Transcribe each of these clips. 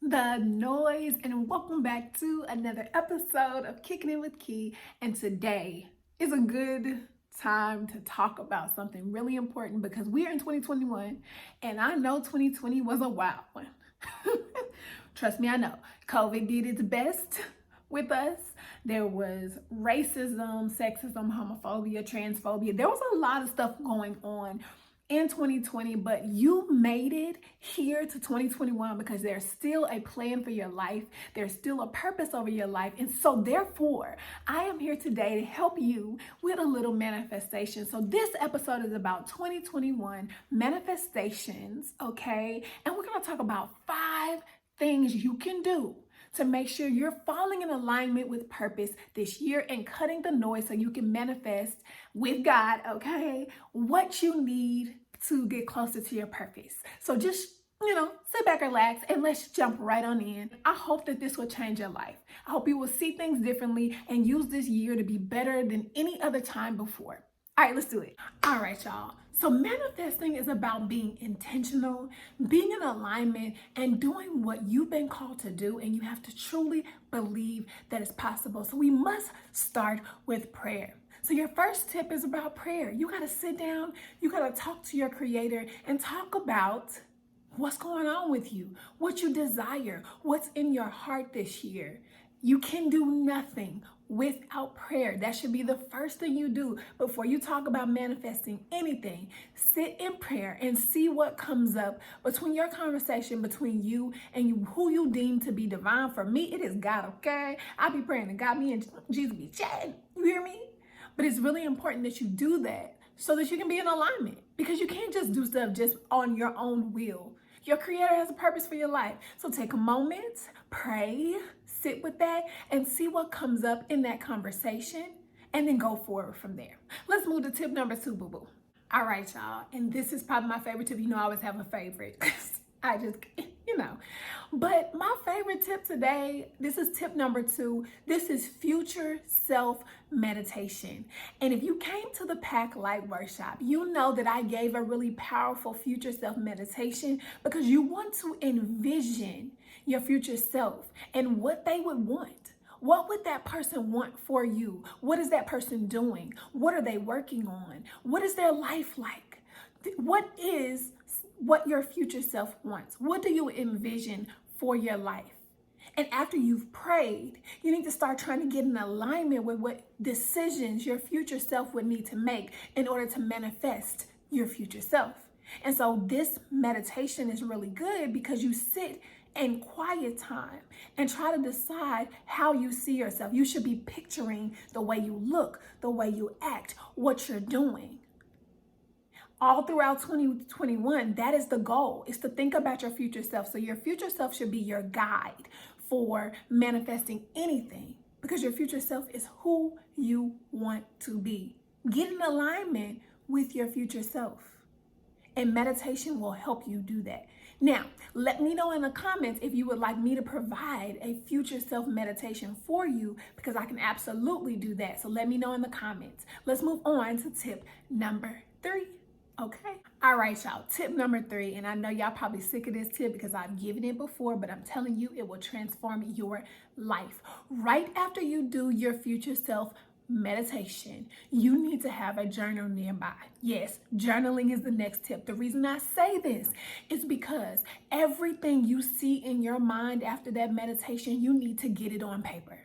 the noise, and welcome back to another episode of Kicking It with Key. And today is a good time to talk about something really important because we are in 2021 and I know 2020 was a wild one. Trust me, I know. COVID did its best with us. There was racism, sexism, homophobia, transphobia. There was a lot of stuff going on in 2020, but you made it here to 2021 because there's still a plan for your life. There's still a purpose over your life. And so therefore, I am here today to help you with a little manifestation. So this episode is about 2021 manifestations, okay? And we're going to talk about 5 things you can do to make sure you're falling in alignment with purpose this year and cutting the noise so you can manifest with God, okay, what you need to get closer to your purpose. So just, sit back, relax, and let's jump right on in. I hope that this will change your life. I hope you will see things differently and use this year to be better than any other time before. All right, let's do it. All right, y'all. So manifesting is about being intentional, being in alignment, and doing what you've been called to do. And you have to truly believe that it's possible. So we must start with prayer. So your first tip is about prayer. You got to sit down, you got to talk to your creator and talk about what's going on with you, what you desire, what's in your heart this year. You can do nothing without prayer. That should be the first thing you do before you talk about manifesting anything. Sit in prayer and see what comes up between your conversation between you and who you deem to be divine. For me, it is God, okay? I be praying to God, me and Jesus be chatting. You hear me? But it's really important that you do that so that you can be in alignment, because you can't just do stuff just on your own will. Your creator has a purpose for your life. So take a moment, pray, sit with that, and see what comes up in that conversation, and then go forward from there. Let's move to tip number 2, boo-boo. All right, y'all. And this is probably my favorite tip. I always have a favorite. I just, But my favorite tip today, this is tip number 2. This is future self meditation. And if you came to the Pack Light workshop, you know that I gave a really powerful future self meditation because you want to envision your future self and what they would want. What would that person want for you? What is that person doing? What are they working on? What is their life like? What your future self wants? What do you envision for your life? And after you've prayed, you need to start trying to get in alignment with what decisions your future self would need to make in order to manifest your future self. And so this meditation is really good because you sit in quiet time and try to decide how you see yourself. You should be picturing the way you look, the way you act, what you're doing. All throughout 2021, that is the goal, is to think about your future self. So your future self should be your guide for manifesting anything, because your future self is who you want to be. Get in alignment with your future self, and meditation will help you do that. Now, let me know in the comments if you would like me to provide a future self meditation for you, because I can absolutely do that. So let me know in the comments. Let's move on to tip number 3. Okay. All right, y'all. Tip number 3. And I know y'all probably sick of this tip because I've given it before, but I'm telling you, it will transform your life. Right after you do your future self meditation, you need to have a journal nearby. Yes, journaling is the next tip. The reason I say this is because everything you see in your mind after that meditation, you need to get it on paper.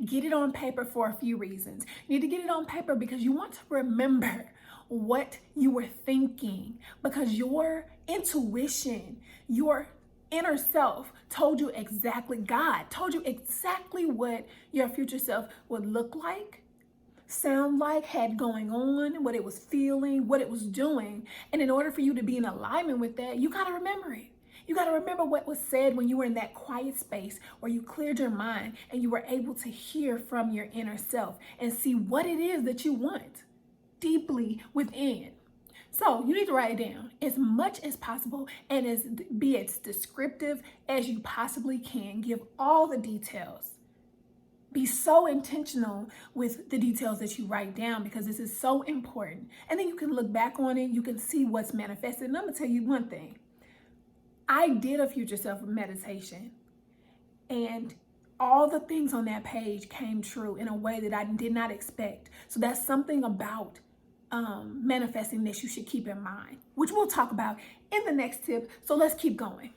Get it on paper for a few reasons. You need to get it on paper because you want to remember what you were thinking, because your intuition, your inner self told you exactly, God told you exactly what your future self would look like, sound like, had going on, what it was feeling, what it was doing. And in order for you to be in alignment with that, you got to remember it. You got to remember what was said when you were in that quiet space where you cleared your mind and you were able to hear from your inner self and see what it is that you want deeply within. So you need to write it down as much as possible and be as descriptive as you possibly can. Give all the details. Be so intentional with the details that you write down, because this is so important. And then you can look back on it. You can see what's manifested. And I'm going to tell you one thing. I did a future self meditation, And all the things on that page came true in a way that I did not expect. So that's something about manifesting that you should keep in mind, which we'll talk about in the next tip. So let's keep going.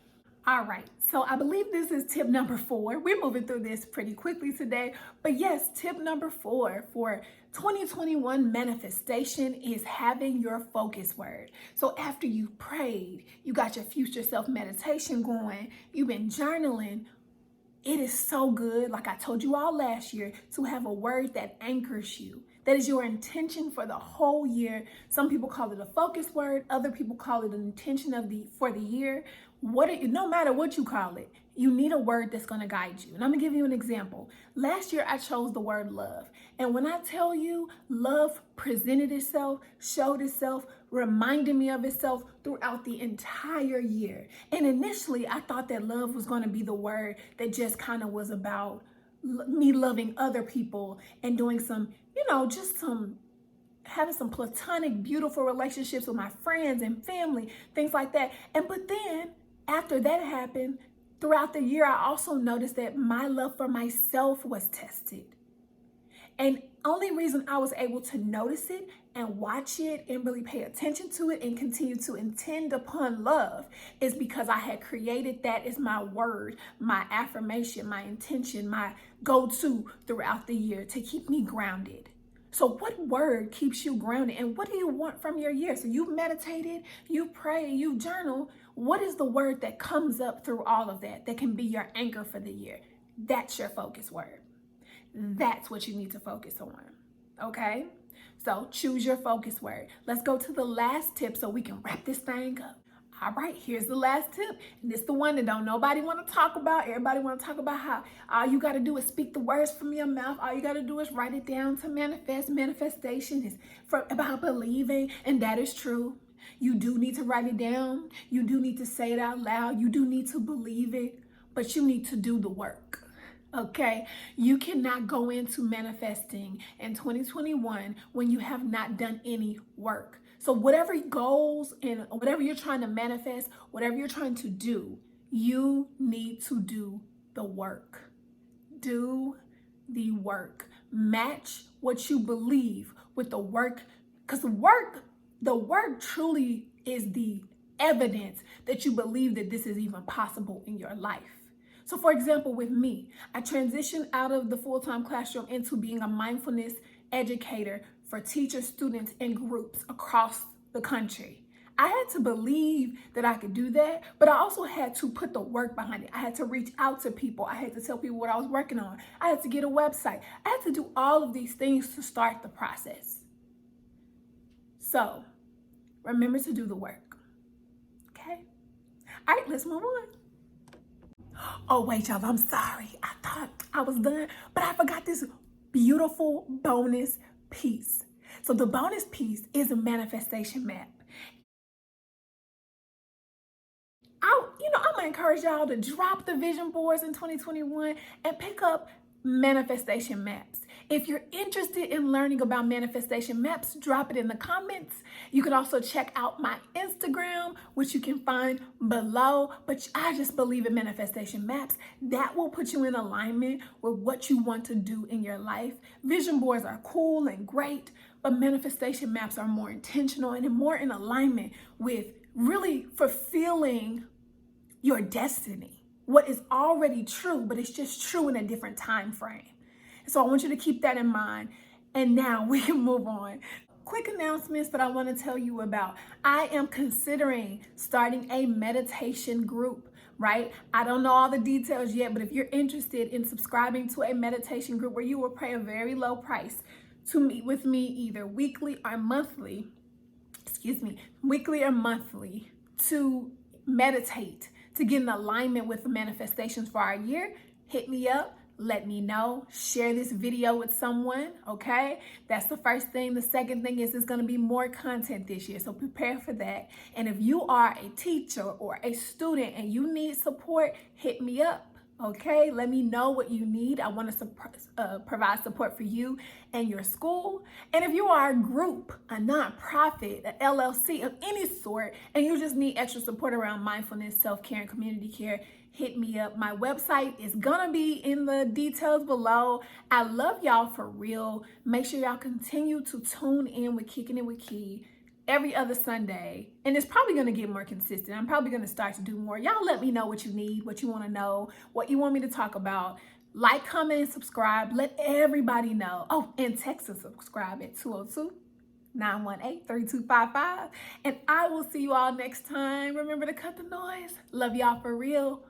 All right, so I believe this is tip number 4. We're moving through this pretty quickly today, but yes, tip number 4 for 2021 manifestation is having your focus word. So after you prayed, you got your future self meditation going, you've been journaling, it is so good, like I told you all last year, to have a word that anchors you. That is your intention for the whole year. Some people call it a focus word. Other people call it an intention for the year. No matter what you call it, you need a word that's going to guide you. And I'm going to give you an example. Last year, I chose the word love. And when I tell you love presented itself, showed itself, reminded me of itself throughout the entire year. And initially, I thought that love was going to be the word that just kind of was about me loving other people and doing some, having some platonic, beautiful relationships with my friends and family, things like that. But then after that happened, throughout the year, I also noticed that my love for myself was tested. And only reason I was able to notice it and watch it and really pay attention to it and continue to intend upon love is because I had created that as my word, my affirmation, my intention, my go-to throughout the year to keep me grounded. So what word keeps you grounded, and what do you want from your year? So you've meditated, you pray, you journal. What is the word that comes up through all of that can be your anchor for the year? That's your focus word. That's what you need to focus on, okay? So choose your focus word. Let's go to the last tip so we can wrap this thing up. All right, here's the last tip. And it's the one that don't nobody want to talk about. Everybody want to talk about how all you got to do is speak the words from your mouth. All you got to do is write it down to manifest. Manifestation is about believing, and that is true. You do need to write it down. You do need to say it out loud. You do need to believe it, but you need to do the work. Okay, you cannot go into manifesting in 2021 when you have not done any work. So whatever goals and whatever you're trying to manifest, whatever you're trying to do, you need to do the work. Do the work. Match what you believe with the work, because the work truly is the evidence that you believe that this is even possible in your life. So for example, with me, I transitioned out of the full-time classroom into being a mindfulness educator for teachers, students, and groups across the country. I had to believe that I could do that, but I also had to put the work behind it. I had to reach out to people. I had to tell people what I was working on. I had to get a website. I had to do all of these things to start the process. So remember to do the work, okay? All right, let's move on. Oh, wait, y'all, I'm sorry. I thought I was done, but I forgot this beautiful bonus piece. So the bonus piece is a manifestation map. I'm gonna encourage y'all to drop the vision boards in 2021 and pick up manifestation maps. If you're interested in learning about manifestation maps, drop it in the comments. You can also check out my Instagram, which you can find below. But I just believe in manifestation maps. That will put you in alignment with what you want to do in your life. Vision boards are cool and great, but manifestation maps are more intentional and more in alignment with really fulfilling your destiny. What is already true, but it's just true in a different time frame. So I want you to keep that in mind. And now we can move on. Quick announcements that I want to tell you about. I am considering starting a meditation group, right? I don't know all the details yet, but if you're interested in subscribing to a meditation group where you will pay a very low price to meet with me either weekly or monthly to meditate, to get in alignment with the manifestations for our year, hit me up. Let me know. Share this video with someone, okay? That's the first thing. The second thing is there's going to be more content this year, so prepare for that. And if you are a teacher or a student and you need support, hit me up, okay? Let me know what you need. I want to provide support for you and your school. And if you are a group, a nonprofit, an LLC of any sort, and you just need extra support around mindfulness, self-care, and community care, hit me up. My website is gonna be in the details below. I love y'all for real. Make sure y'all continue to tune in with Kicking It with Key every other Sunday. And it's probably gonna get more consistent. I'm probably gonna start to do more. Y'all let me know what you need, what you wanna know, what you want me to talk about. Like, comment, and subscribe. Let everybody know. Oh, and text and subscribe at 202-918-3255. And I will see you all next time. Remember to cut the noise. Love y'all for real.